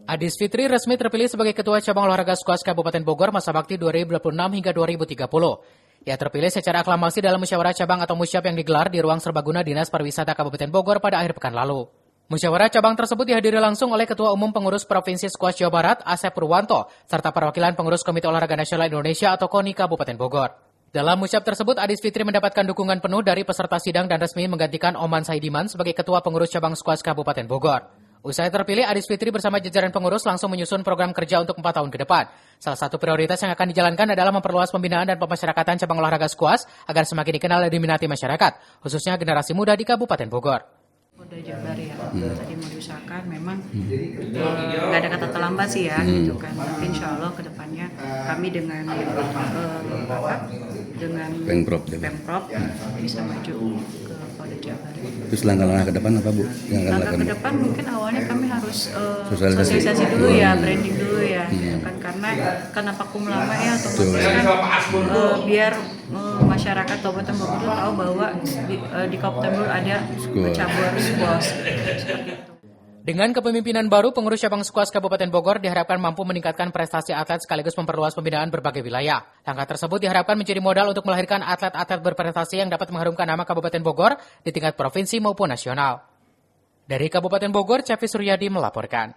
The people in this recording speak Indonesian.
Adis Fitri resmi terpilih sebagai Ketua Cabang Olahraga Skuas Kabupaten Bogor masa bakti 2026 hingga 2030. Ia terpilih secara aklamasi dalam musyawarah cabang atau musyab yang digelar di ruang serbaguna Dinas Pariwisata Kabupaten Bogor pada akhir pekan lalu. Musyawarah cabang tersebut dihadiri langsung oleh Ketua Umum Pengurus Provinsi Skuas Jawa Barat, Asep Purwanto, serta perwakilan Pengurus Komite Olahraga Nasional Indonesia atau KONI Kabupaten Bogor. Dalam musyab tersebut, Adis Fitri mendapatkan dukungan penuh dari peserta sidang dan resmi menggantikan Oman Saidiman sebagai Ketua Pengurus Cabang Skuas Kabupaten Bogor. Usai terpilih, Adis Fitri bersama jajaran pengurus langsung menyusun program kerja untuk 4 tahun ke depan. Salah satu prioritas yang akan dijalankan adalah memperluas pembinaan dan pemasyarakatan cabang olahraga skuas agar semakin dikenal dan diminati masyarakat, khususnya generasi muda di Kabupaten Bogor. Udah Jabar ya, tadi mau diusahakan memang nggak ada kata terlambat sih ya, gitu kan. Tapi insya Allah kedepannya kami dengan Pemprov bisa maju ke Polda Jabar. Terus langkah-langkah ke depan apa Bu? Langkah ke depan mungkin awalnya kami harus sosialisasi dulu ya, branding dulu ya, kan karena vakum lama ya, otomatis kan biar masyarakat Kabupaten Bogor tahu bahwa di Kabupaten Bogor ada cabur skuas seperti itu. Dengan kepemimpinan baru, pengurus cabang skuas Kabupaten Bogor diharapkan mampu meningkatkan prestasi atlet sekaligus memperluas pembinaan berbagai wilayah. Langkah tersebut diharapkan menjadi modal untuk melahirkan atlet-atlet berprestasi yang dapat mengharumkan nama Kabupaten Bogor di tingkat provinsi maupun nasional. Dari Kabupaten Bogor, Cevi Suryadi melaporkan.